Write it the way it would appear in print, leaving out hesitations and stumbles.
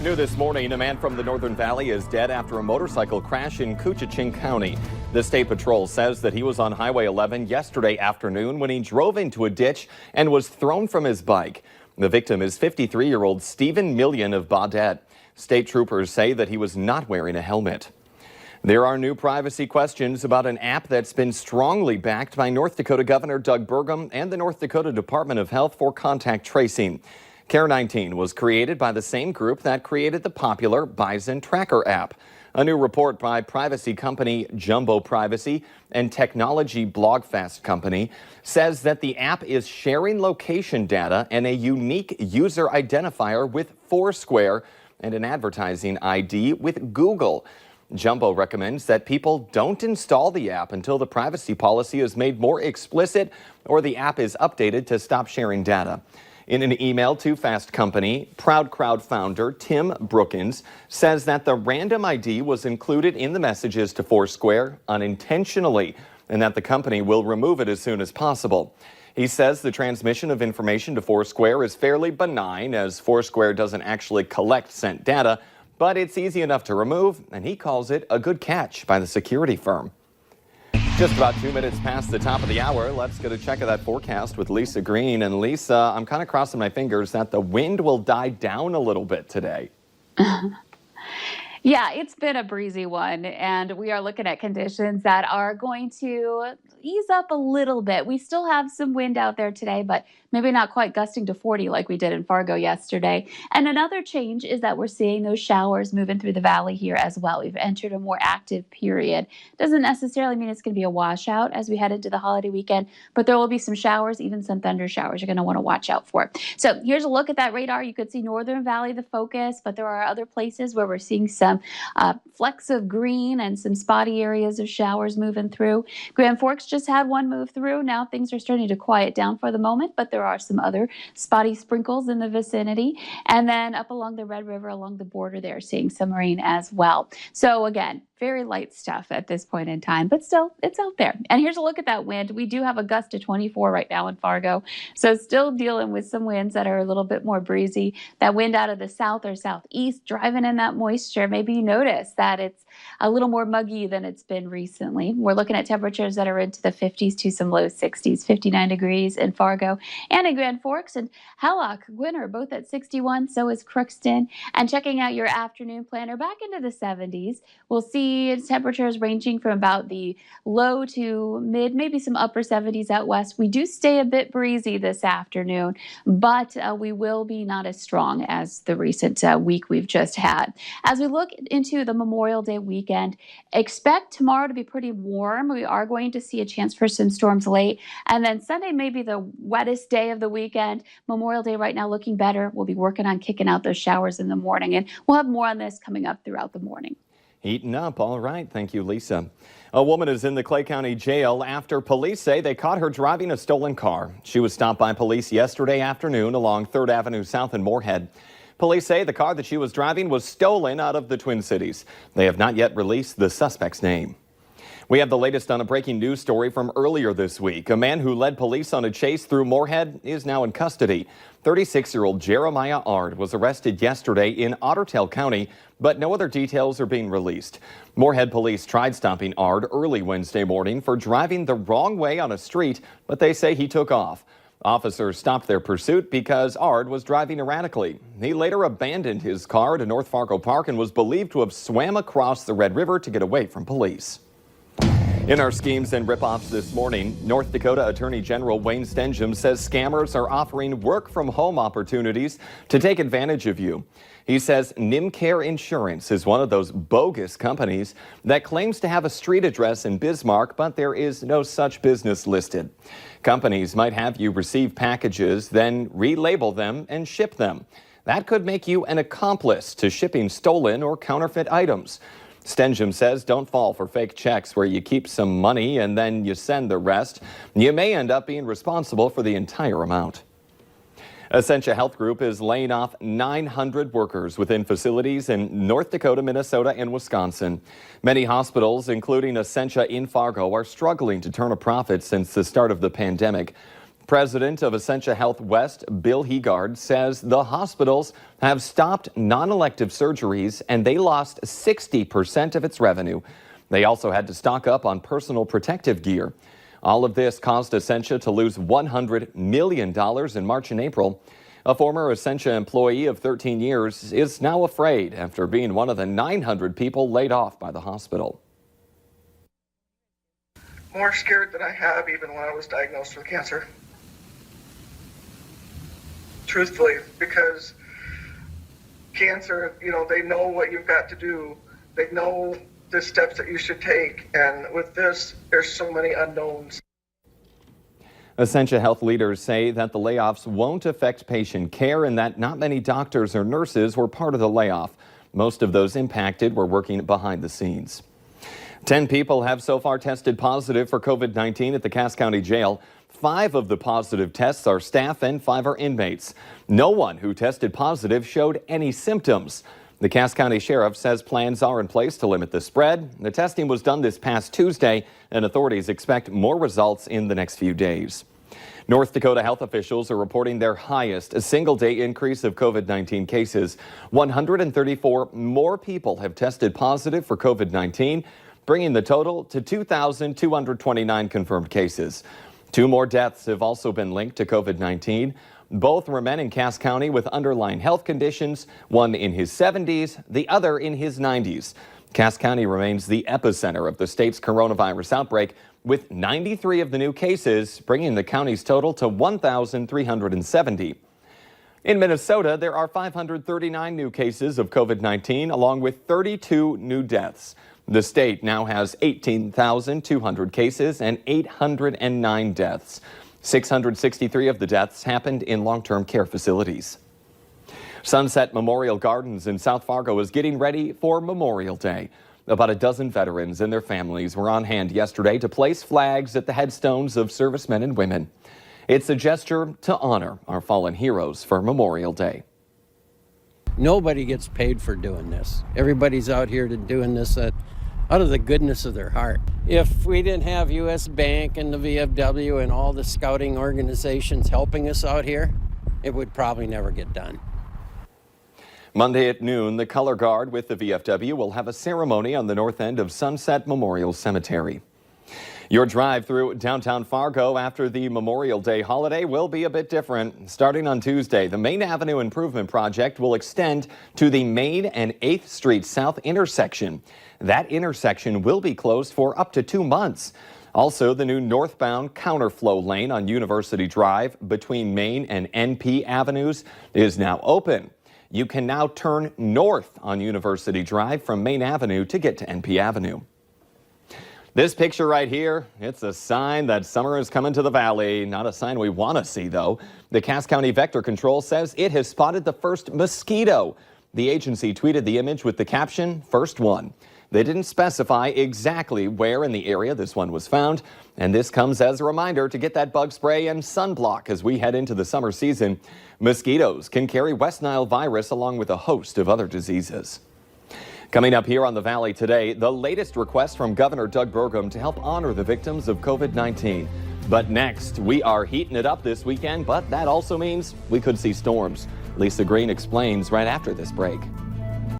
New this morning, a man from the Northern Valley is dead after a motorcycle crash in Koochiching County. The State Patrol says that he was on Highway 11 yesterday afternoon when he drove into a ditch and was thrown from his bike. The victim is 53-year-old Stephen Million of Baudette. State troopers say that he was not wearing a helmet. There are new privacy questions about an app that's been strongly backed by North Dakota Governor Doug Burgum and the North Dakota Department of Health for contact tracing. Care19 was created by the same group that created the popular Bison Tracker app. A new report by privacy company Jumbo Privacy and technology Blogfast company says that the app is sharing location data and a unique user identifier with Foursquare and an advertising ID with Google. Jumbo recommends that people don't install the app until the privacy policy is made more explicit or the app is updated to stop sharing data. In an email to Fast Company, Proud Crowd founder Tim Brookins says that the random ID was included in the messages to Foursquare unintentionally and that the company will remove it as soon as possible. He says the transmission of information to Foursquare is fairly benign as Foursquare doesn't actually collect sent data, but it's easy enough to remove, and he calls it a good catch by the security firm. Just about 2 minutes past the top of the hour, let's get a check of that forecast with Lisa Green. And Lisa, I'm kind of crossing my fingers that the wind will die down a little bit today. Yeah, it's been a breezy one, and we are looking at conditions that are going to ease up a little bit. We still have some wind out there today, but maybe not quite gusting to 40 like we did in Fargo yesterday. And another change is that we're seeing those showers moving through the valley here as well. We've entered a more active period. Doesn't necessarily mean it's going to be a washout as we head into the holiday weekend, but there will be some showers, even some thunder showers you're going to want to watch out for. So here's a look at that radar. You could see Northern Valley, the focus, but there are other places where we're seeing some flecks of green and some spotty areas of showers moving through. Grand Forks just had one move through. Now things are starting to quiet down for the moment, but there are some other spotty sprinkles in the vicinity. And then up along the Red River, along the border there, seeing some rain as well. So again, very light stuff at this point in time, but still, it's out there. And here's a look at that wind. We do have a gust of 24 right now in Fargo, so still dealing with some winds that are a little bit more breezy. That wind out of the south or southeast, driving in that moisture. Maybe you notice that it's a little more muggy than it's been recently. We're looking at temperatures that are into the 50s to some low 60s, 59 degrees in Fargo and in Grand Forks, and Hallock, Winter, both at 61, so is Crookston. And checking out your afternoon planner back into the 70s, we'll see temperatures ranging from about the low to mid, maybe some upper 70s out west. We do stay a bit breezy this afternoon, but we will be not as strong as the recent week we've just had. As we look into the Memorial Day weekend, expect tomorrow to be pretty warm. We are going to see a chance for some storms late, and then Sunday may be the wettest day of the weekend. Memorial Day right now looking better. We'll be working on kicking out those showers in the morning, and we'll have more on this coming up throughout the morning. Heating up. All right. Thank you, Lisa. A woman is in the Clay County Jail after police say they caught her driving a stolen car. She was stopped by police yesterday afternoon along 3rd Avenue South in Moorhead. Police say the car that she was driving was stolen out of the Twin Cities. They have not yet released the suspect's name. We have the latest on a breaking news story from earlier this week. A man who led police on a chase through Moorhead is now in custody. 36-year-old Jeremiah Ard was arrested yesterday in Ottertail County, but no other details are being released. Moorhead police tried stopping Ard early Wednesday morning for driving the wrong way on a street, but they say he took off. Officers stopped their pursuit because Ard was driving erratically. He later abandoned his car at a North Fargo park and was believed to have swam across the Red River to get away from police. In our schemes and ripoffs this morning, North Dakota Attorney General Wayne Stensham says scammers are offering work-from-home opportunities to take advantage of you. He says NimCare Insurance is one of those bogus companies that claims to have a street address in Bismarck, but there is no such business listed. Companies might have you receive packages, then relabel them and ship them. That could make you an accomplice to shipping stolen or counterfeit items. Stensham says don't fall for fake checks where you keep some money and then you send the rest. You may end up being responsible for the entire amount. Essentia Health Group is laying off 900 workers within facilities in North Dakota, Minnesota, and Wisconsin. Many hospitals, including Essentia in Fargo, are struggling to turn a profit since the start of the pandemic. President of Essentia Health West, Bill Heegard, says the hospitals have stopped non-elective surgeries and they lost 60% of its revenue. They also had to stock up on personal protective gear. All of this caused Essentia to lose $100 million in March and April. A former Essentia employee of 13 years is now afraid after being one of the 900 people laid off by the hospital. More scared than I have even when I was diagnosed with cancer. Truthfully, because cancer, they know what you've got to do. They know the steps that you should take. And with this, there's so many unknowns. Essentia Health leaders say that the layoffs won't affect patient care and that not many doctors or nurses were part of the layoff. Most of those impacted were working behind the scenes. 10 people have so far tested positive for COVID-19 at the Cass County Jail. 5 of the positive tests are staff and 5 are inmates. No one who tested positive showed any symptoms. The Cass County Sheriff says plans are in place to limit the spread. The testing was done this past Tuesday, and authorities expect more results in the next few days. North Dakota health officials are reporting their highest single-day increase of COVID-19 cases. 134 more people have tested positive for COVID-19, bringing the total to 2,229 confirmed cases. 2 more deaths have also been linked to COVID-19. Both were men in Cass County with underlying health conditions, one in his 70s, the other in his 90s. Cass County remains the epicenter of the state's coronavirus outbreak, with 93 of the new cases, bringing the county's total to 1,370. In Minnesota, there are 539 new cases of COVID-19, along with 32 new deaths. The state now has 18,200 cases and 809 deaths. 663 of the deaths happened in long-term care facilities. Sunset Memorial Gardens in South Fargo is getting ready for Memorial Day. About a dozen veterans and their families were on hand yesterday to place flags at the headstones of servicemen and women. It's a gesture to honor our fallen heroes for Memorial Day. Nobody gets paid for doing this. Everybody's out here doing this out of the goodness of their heart. If we didn't have U.S. Bank and the VFW and all the scouting organizations helping us out here, it would probably never get done. Monday at noon, the Color Guard with the VFW will have a ceremony on the north end of Sunset Memorial Cemetery. Your drive through downtown Fargo after the Memorial Day holiday will be a bit different. Starting on Tuesday, the Main Avenue Improvement Project will extend to the Main and 8th Street South intersection. That intersection will be closed for up to 2 months. Also, the new northbound counterflow lane on University Drive between Main and NP Avenues is now open. You can now turn north on University Drive from Main Avenue to get to NP Avenue. This picture right here, it's a sign that summer is coming to the valley. Not a sign we want to see, though. The Cass County Vector Control says it has spotted the first mosquito. The agency tweeted the image with the caption, "First one." They didn't specify exactly where in the area this one was found, and this comes as a reminder to get that bug spray and sunblock as we head into the summer season. Mosquitoes can carry West Nile virus along with a host of other diseases. Coming up here on the Valley today, the latest request from Governor Doug Burgum to help honor the victims of COVID-19. But next, we are heating it up this weekend, but that also means we could see storms. Lisa Green explains right after this break.